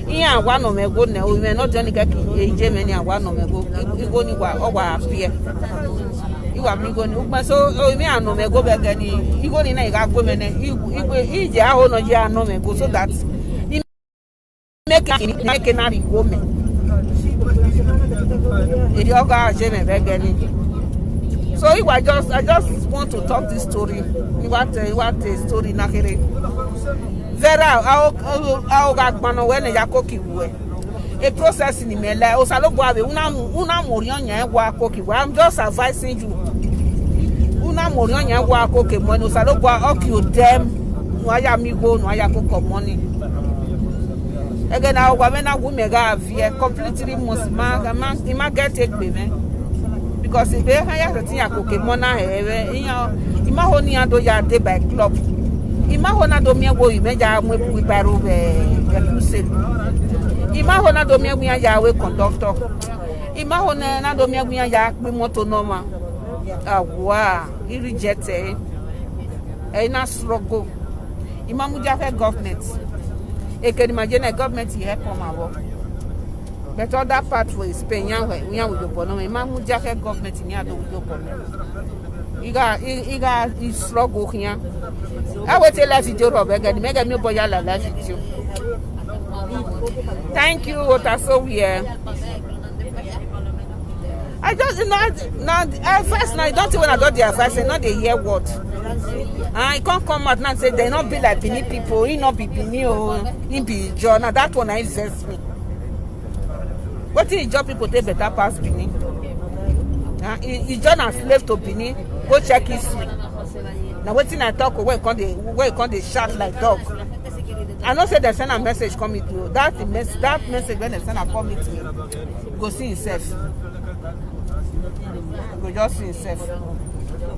iya agwa no me go ne o me no joni ka ki ije me ni agwa no me go igo ni wa o wa apia iwa mi go ni ugba so o mi anu me go be ga ni igo ni na iga go me ne igwe ije aho no je anu me go so that ni make na ri go me eri oga je me be ga ni So I just want to talk this story. What a story nakere. Vera au gagbano when yakoki we. A process in mele osalobo ave una morion yan wa koki. I'm just advising you. Una morion yan wa koki mo no osalobo okio dem no aya mi go no aya koko money. Again I go na women ga vie completely must ma get take me. Because if they hire the thing akoke mona ima honi ado ya de by club ima hona do mi go imeja we baro crusade ima hona do mi ya we conductor ima hona na do mi ya pe moto normal awa I reject e na struggle ima mu ja government e can imagine government here come abo. But other pathway is paying we are with the economy. Man, Jacket government in Yado with the economy. You got struggle here. I will tell us to Rob again, make a new boy. Thank you, what I saw here. I just not at first, I don't when I got the advice, not they hear what. I can't come out now and say they not be like Benin people, he not be Benin or he be John. Now that one I invest me. What is job people take better pass Benin? He John a slave to Benin. Go check history. Now what I talk where can they shout like dog? I know say they send a message coming to you. That message when they send a coming to you, go see himself. Go just see himself.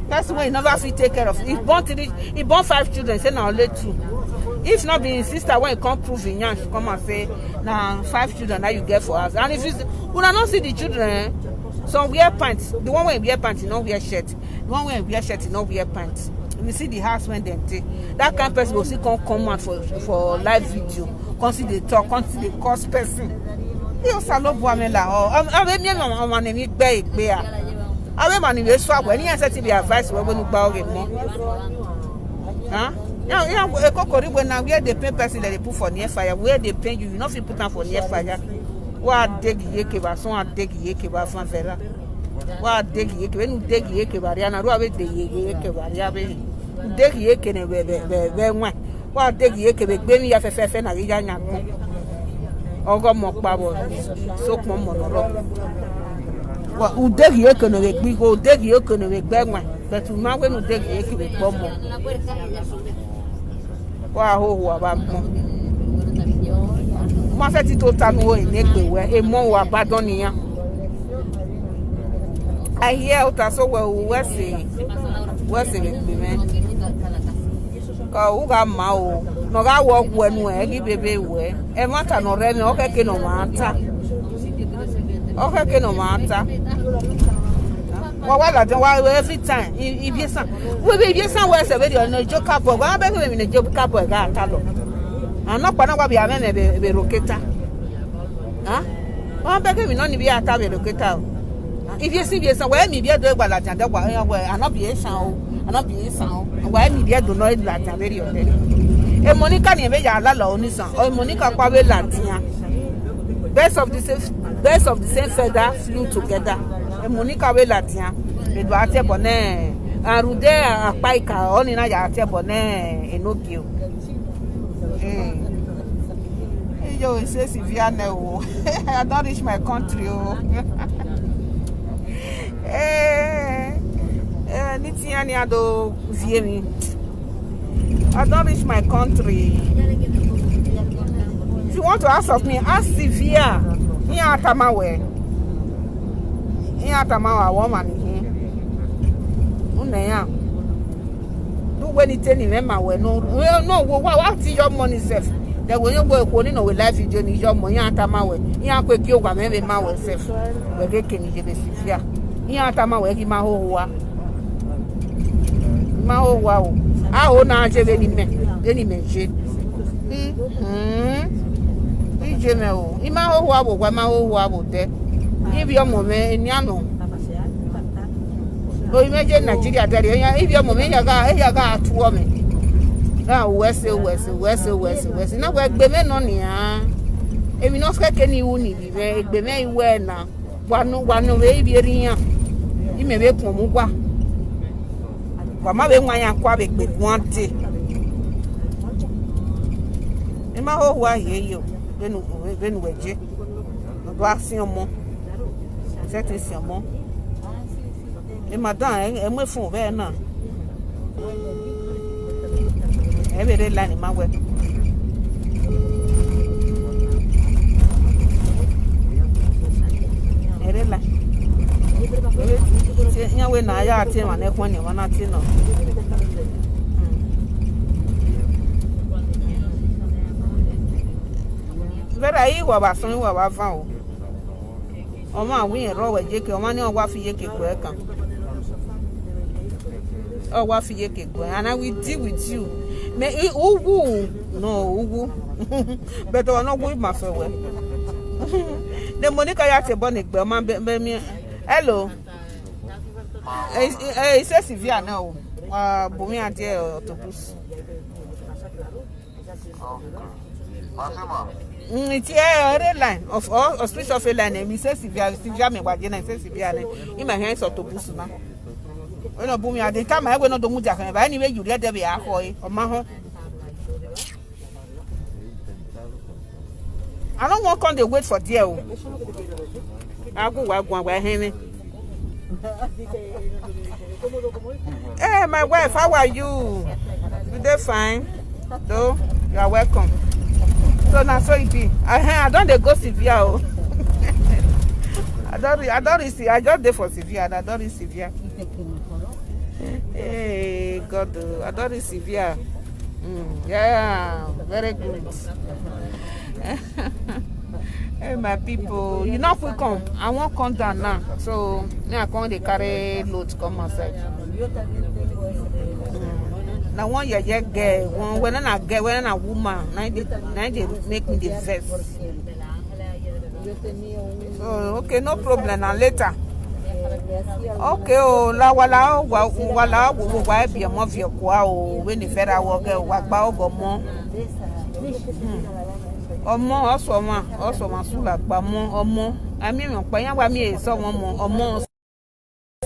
That's why he never fit take care of. He born 5 children. Say now only 2. If not be his sister, when you come prove in yan, she come and say, now 5 children that you get for us. And if you not see the children, some wear pants. The one when wear pants, you don't wear shirt. The one when wear shirt, you don't wear pants. You see the house when they take. That kind of person will see come out for live video. Come see the talk, come see the cost person. You salo boamela. Ave mi mama name gbe. Ave mani we swap when you say to be advice we no gba oge mo. Huh? Yeah, a cocori when now where they pay person that they put for near fire, where they pay you not put them for near fire. What dig yeke ba so dig yeke ba fan vera. What dig yeke when you dig yeke ba riana ro ave dig yeke ba ria be. Dig yeke ne be nwa. What dig yeke be gbe mi ya fefe na ri ya nya ko. Ogo mo pa bo. So mo mo no. What u dig yeke no be gbi go dig yeke no be gbe nwa. But you man when you dig yeke be gbo mo. Wow, about my fatty total way, where a more abadonia. I hear out so well, what's it with me? Who got Mao? No, I walk when we give baby way. A matter no rain, okay, no matter. Okay, no matter. Well, I don't know every time. If you son, we be your son was a video no joke up. Well, I beg in a joke up. I got tallow. I'm not going to be a man a roqueta. Huh? I'm begging me not to be a tabby roqueta. If you see me somewhere, maybe I do what I can do. I'm not be a sound. I'm not be a sound. Why me do not like a very old. A Monica never a la only son, or Monica Pavel Latina. Best of the same feather flew together. Monica we Latin, le doit ate bonnet, and Rude a paika, only na ya ate bonnet, and no gill. Yo, it says if you are no, I don't reach my country. Nitiania do Viemi. I don't reach my country. If you want to ask of me, ask Sylvia. Here at Tamawe. Here at Tamawa woman here. Unaya. Do when it any member we no what is your money self? There will not work on with life video ni your money at Tamawe. Here quick you go maybe my self. We get can you Sylvia. Here at Tamawe gi ma ho wow. I own a any mention. Ijemeo, ima ho wabo, ma ho wabo de. If your moment, Yano. Oh, imagine Nigeria, if your moment, you got 2 women. Now, West. Now, we're being on here. If you not get any uni, be very well now. One way, you may be Pomugua. ma be nwa ya kwa be gbe wante e ma ho wa ye yo benu weje do asin omo c'est si omo e madam e mo fun be na e be re la ni ma we erela nya we na ya ati ma na ekwan ni wana ati no vera yi wa ba sun wa ba fa o ma wi ro we je ke o ma ni o wa fi ye ke gbo e kan o wa fi ye ke gbo and I will deal with you me uwu no uwu but o no go ma fe we the Monica ya te born egbe ma be mi hello say Sylvia now Bumi ade autobus it's a red line of all street of a line me say Sylvia me waje na say Sylvia na in my hands autobus na when Bumi ade time I go no do mu jaka ba anyway you let there be ahoy o ma ho I don't want to wait for dear. I'll go where him. Hey, my wife, how are you? Today fine. Though you are welcome. So now so it be. I don't go Sylvia. I don't see. I just there for Sylvia. I don't Sylvia. Hey God, I don't Sylvia. Yeah, very good. Hey my people, you know if we come, I won't come down now. So now I come they carry loads come outside. Now one year girl, when I get when a woman, now they make me the vest. So okay, no problem. Now later. Okay, oh la wala wa be mo fi kwa o we ni fera wo ge wa gba ogo mo. Omo osoma sula gba mo omo ami mi pa yan wa mi e so won mo omo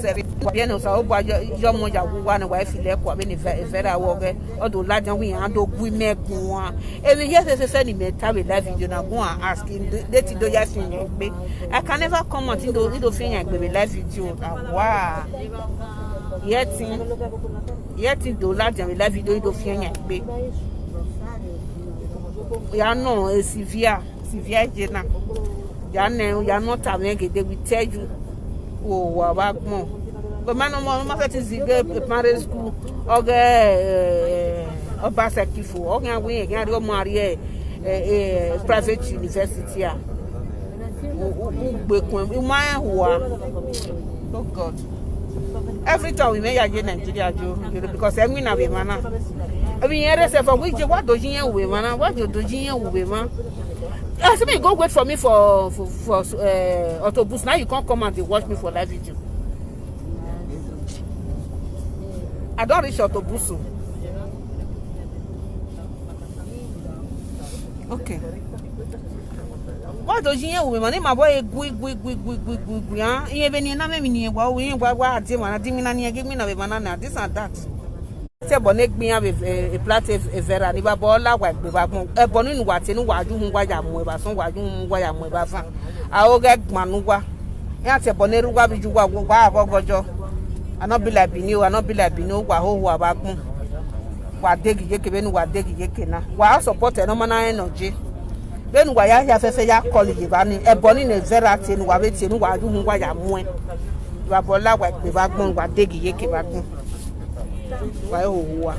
se bi no sa o gba yo mo ja wa ni wa fi le kwa be ni fera wo ge odo lajan wi an do gui megun wa e mi yes se ni me ta we live video na go and ask date do ya fin yan pe I can never come out do fin yan pe live video wa yet do lajan we live video do fin yan pe ya no Sylvia Jena ya no ta me gede we tell you oh wa ba gbon but man no ma set zige primary school oge oba sekifu oga we yan ri o mo ari private university a gbekun ma wa oh God every time we make Nigeria because every na we mana I mean, what do you we man? What do you we man? Somebody go wait for me for autobus. Now you can't come and watch me for live video. I don't reach autobus. Okay. What do you we man? My boy, gui. Even na me ni wa we wa adi man. Adi mi na ni give me na we man this and that. Se bonek mi have a plat vera ni ba bola wa gbe ba gun e bonu nu wa te nu wa ju hun wa ya mu e ba sun wa ju hun wa ya mu e ba fa a o ge gbanu wa ya te boneru wa bi ju wa abogojo anobi la bi ni o anobi la bi ni o wa ho wa ba gun wa degi je ke benu wa degi je ke na wa support e no mana energy benu wa ya fefe ya call je ba ni e bonu ne vera te nu wa be te nu wa ju hun wa ya mu e wa bola wa gbe ba gun wa degi je ke ba gun why oh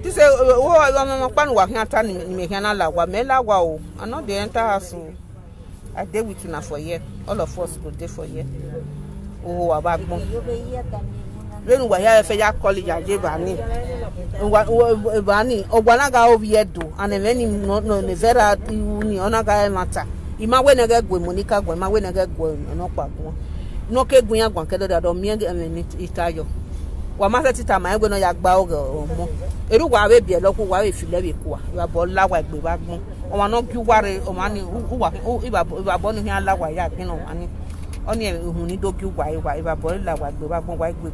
this oh pan wa kan ni me kan la wa me la wa o I no dey enter house I dey with una for here all of us go dey for here oh wa ba gbon lenu wa ya fe ya college aje ba ni ogwanaga obi edo and many no ne vera ni onaga matter ima we na gwe Monica gwe ma we na gwe no pa gwo no ke gun ya gwan ke do mi ni itayo wa ma se tita ma gwe no ya gba ogo mo eru wa we bi e loku wa we fi le bi kwa wa bo la wa gbe ba gun o ma no ki ware o ma ni wa iba bo ni ala wa ya kin no ani oni ehun ni dogi wa iwa bol la wa gbe ba gbon wa gbe